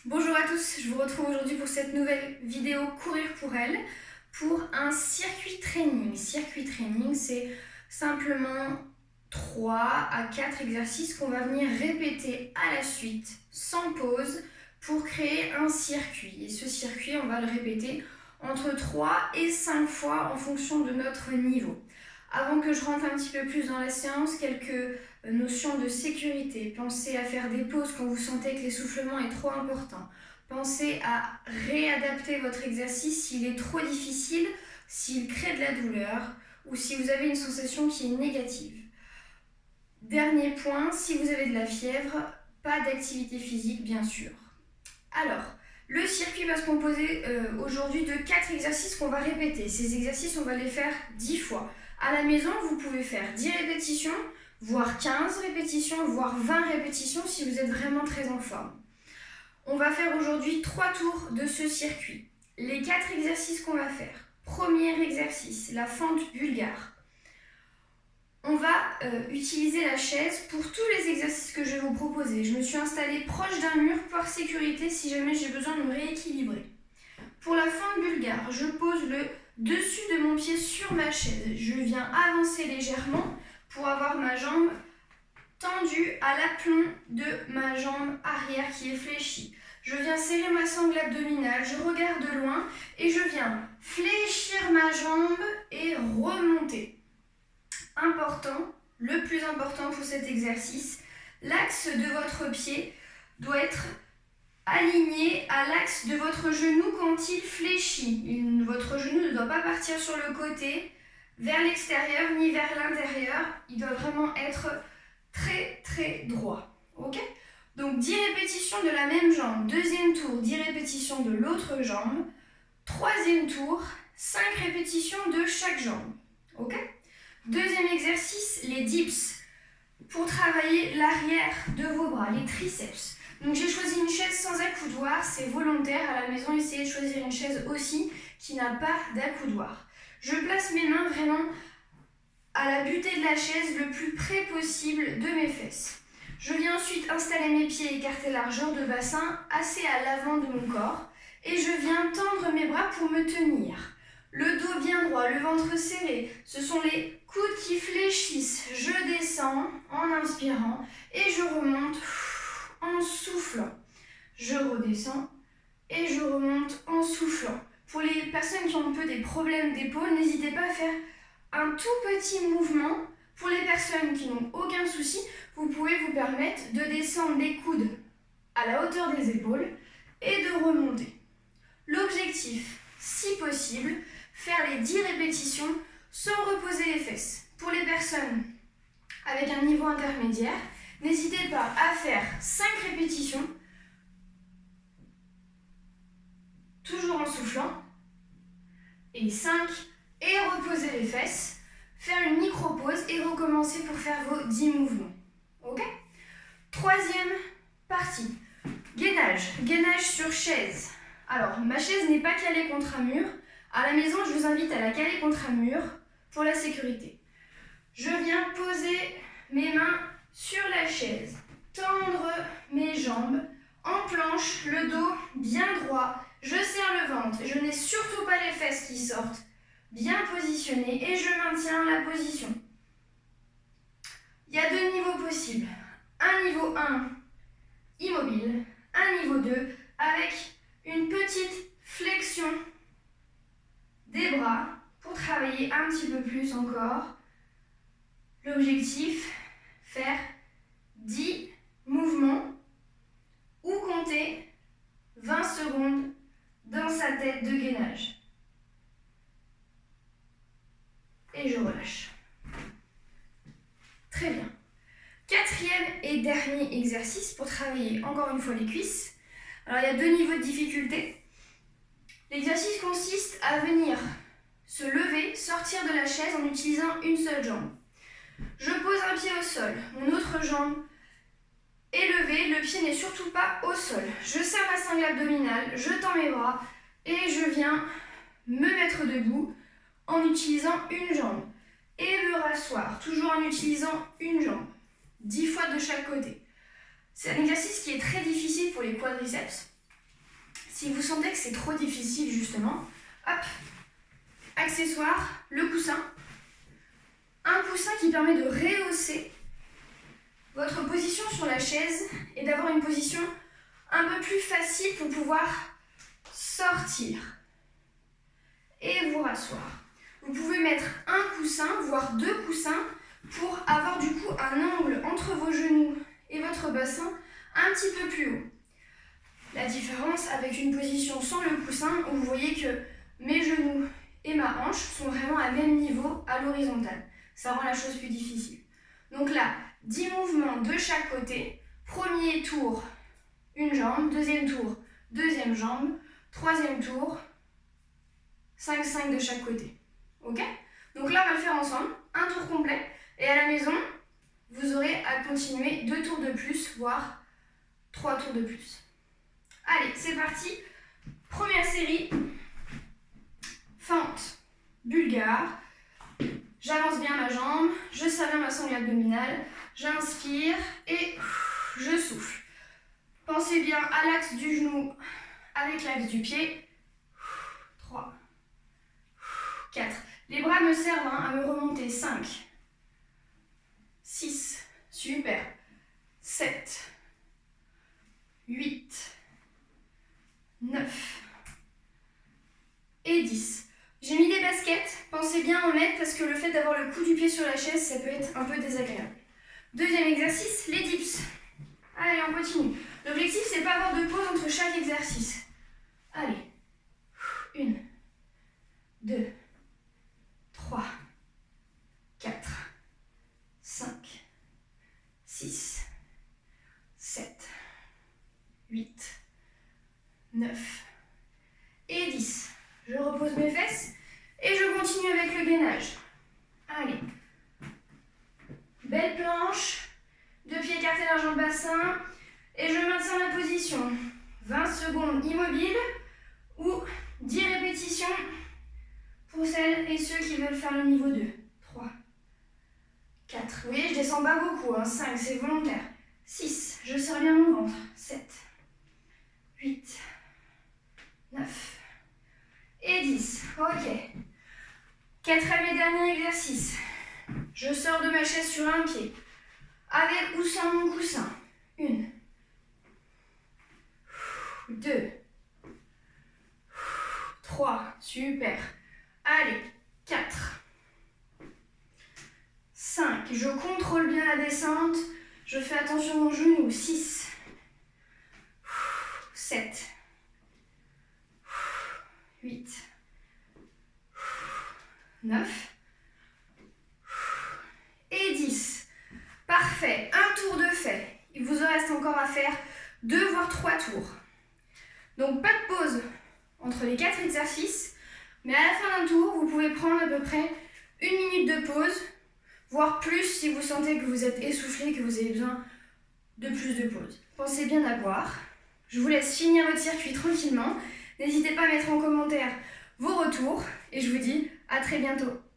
Bonjour à tous, je vous retrouve aujourd'hui pour cette nouvelle vidéo Courir pour elle, pour un circuit training. Circuit training, c'est simplement 3 à 4 exercices qu'on va venir répéter à la suite, sans pause, pour créer un circuit. Et ce circuit, on va le répéter entre 3 et 5 fois en fonction de notre niveau. Avant que je rentre un petit peu plus dans la séance, quelques notions de sécurité. Pensez à faire des pauses quand vous sentez que l'essoufflement est trop important. Pensez à réadapter votre exercice s'il est trop difficile, s'il crée de la douleur ou si vous avez une sensation qui est négative. Dernier point, si vous avez de la fièvre, pas d'activité physique bien sûr. Alors, le circuit va se composer aujourd'hui de 4 exercices qu'on va répéter. Ces exercices, on va les faire 10 fois. À la maison, vous pouvez faire 10 répétitions, voire 15 répétitions, voire 20 répétitions si vous êtes vraiment très en forme. On va faire aujourd'hui 3 tours de ce circuit. Les 4 exercices qu'on va faire. Premier exercice, la fente bulgare. On va utiliser la chaise pour tous les exercices que je vais vous proposer. Je me suis installée proche d'un mur par sécurité si jamais j'ai besoin de me rééquilibrer. Pour la fente bulgare, je pose le dessus de mon pied sur ma chaise. Je viens avancer légèrement pour avoir ma jambe tendue à l'aplomb de ma jambe arrière qui est fléchie. Je viens serrer ma sangle abdominale, je regarde de loin et je viens fléchir ma jambe et remonter. Important, le plus important pour cet exercice, l'axe de votre pied doit être aligné à l'axe de votre genou quand il fléchit. Votre genou ne doit pas partir sur le côté, vers l'extérieur ni vers l'intérieur. Il doit vraiment être très droit. Ok ? Donc 10 répétitions de la même jambe. Deuxième tour, 10 répétitions de l'autre jambe. Troisième tour, 5 répétitions de chaque jambe. Ok ? Deuxième exercice, les dips. Pour travailler l'arrière de vos bras, les triceps. Donc j'ai choisi une chaise sans accoudoir, c'est volontaire. À la maison, essayez de choisir une chaise aussi qui n'a pas d'accoudoir. Je place mes mains vraiment à la butée de la chaise le plus près possible de mes fesses. Je viens ensuite installer mes pieds et écarter largeur de bassin assez à l'avant de mon corps et je viens tendre mes bras pour me tenir. Le dos bien droit, le ventre serré, ce sont les coudes qui fléchissent. Je descends en inspirant et je remonte en soufflant. Je redescends et je remonte en soufflant. Pour les personnes qui ont un peu des problèmes d'épaule, n'hésitez pas à faire un tout petit mouvement. Pour les personnes qui n'ont aucun souci, vous pouvez vous permettre de descendre les coudes à la hauteur des épaules et de remonter. L'objectif, si possible, faire les 10 répétitions sans reposer les fesses. Pour les personnes avec un niveau intermédiaire, n'hésitez pas à faire 5 répétitions, toujours en soufflant, et 5, et reposer les fesses, faire une micro-pause et recommencer pour faire vos 10 mouvements. Ok ? Troisième partie, gainage. Gainage sur chaise. Alors, ma chaise n'est pas calée contre un mur. À la maison, je vous invite à la caler contre un mur pour la sécurité. Je viens poser mes mains sur la chaise, tendre mes jambes en planche, le dos bien droit. Je serre le ventre, je n'ai surtout pas les fesses qui sortent. Bien positionné et je maintiens la position. Il y a 2 niveaux possibles. Un niveau 1 immobile, un niveau 2 avec une petite flexion des bras pour travailler un petit peu plus encore. L'objectif, faire 10 mouvements ou compter 20 secondes dans sa tête de gainage. Et je relâche. Très bien. Quatrième et dernier exercice pour travailler encore une fois les cuisses. Alors il y a 2 niveaux de difficulté. L'exercice consiste à venir se lever, sortir de la chaise en utilisant une seule jambe. Je pose un pied au sol, mon autre jambe est levée, le pied n'est surtout pas au sol. Je serre ma sangle abdominale, je tends mes bras et je viens me mettre debout en utilisant une jambe et me rasseoir, toujours en utilisant une jambe, 10 fois de chaque côté. C'est un exercice qui est très difficile pour les quadriceps Si vous sentez que c'est trop difficile justement, hop, accessoire, le coussin. Un coussin qui permet de rehausser votre position sur la chaise et d'avoir une position un peu plus facile pour pouvoir sortir et vous rasseoir. Vous pouvez mettre un coussin, voire 2 coussins pour avoir du coup un angle entre vos genoux et votre bassin un petit peu plus haut. La différence avec une position sans le coussin, où vous voyez que mes genoux et ma hanche sont vraiment à même niveau à l'horizontale. Ça rend la chose plus difficile. Donc là, 10 mouvements de chaque côté. Premier tour, une jambe. Deuxième tour, deuxième jambe. Troisième tour, 5-5 de chaque côté. Ok? Donc là, on va le faire ensemble. Un tour complet. Et à la maison, vous aurez à continuer 2 tours de plus, voire 3 tours de plus. Allez, c'est parti. Première série. Fente bulgare. J'avance bien ma jambe, je serre bien ma sangle abdominale, j'inspire et je souffle. Pensez bien à l'axe du genou avec l'axe du pied. 3, 4. Les bras me servent à me remonter. 5, 6, super. 7, 8, 9 et 10. J'ai mis des baskets, pensez bien en mettre parce que le fait d'avoir le coup du pied sur la chaise, ça peut être un peu désagréable. Deuxième exercice, les dips. Allez, on continue. L'objectif, c'est pas avoir de pause entre chaque exercice. Allez. 1, 2, 3, 4, 5, 6, 7, 8, 9 et 10. Je repose mes fesses et je continue avec le gainage. Allez. Belle planche. 2 pieds écartés largement le bassin. Et je maintiens la position. 20 secondes immobile ou 10 répétitions pour celles et ceux qui veulent faire le niveau 2. 3, 4. Vous voyez, je descends pas beaucoup. 5, c'est volontaire. 6, je serre bien mon ventre. 7, 8, 9 et 10. Ok. 4e et dernier exercice. Je sors de ma chaise sur un pied. Avec ou sans mon coussin. 1, 2, 3. Super. Allez. 4, 5. Je contrôle bien la descente. Je fais attention aux genoux. 6, 7, 8, 9 et 10. Parfait. Un tour de fait. Il vous en reste encore à faire 2 voire 3 tours. Donc pas de pause entre les 4 exercices, mais à la fin d'un tour, vous pouvez prendre à peu près 1 minute de pause, voire plus si vous sentez que vous êtes essoufflé, que vous avez besoin de plus de pause. Pensez bien à boire. Je vous laisse finir votre circuit tranquillement. N'hésitez pas à mettre en commentaire vos retours et je vous dis à très bientôt.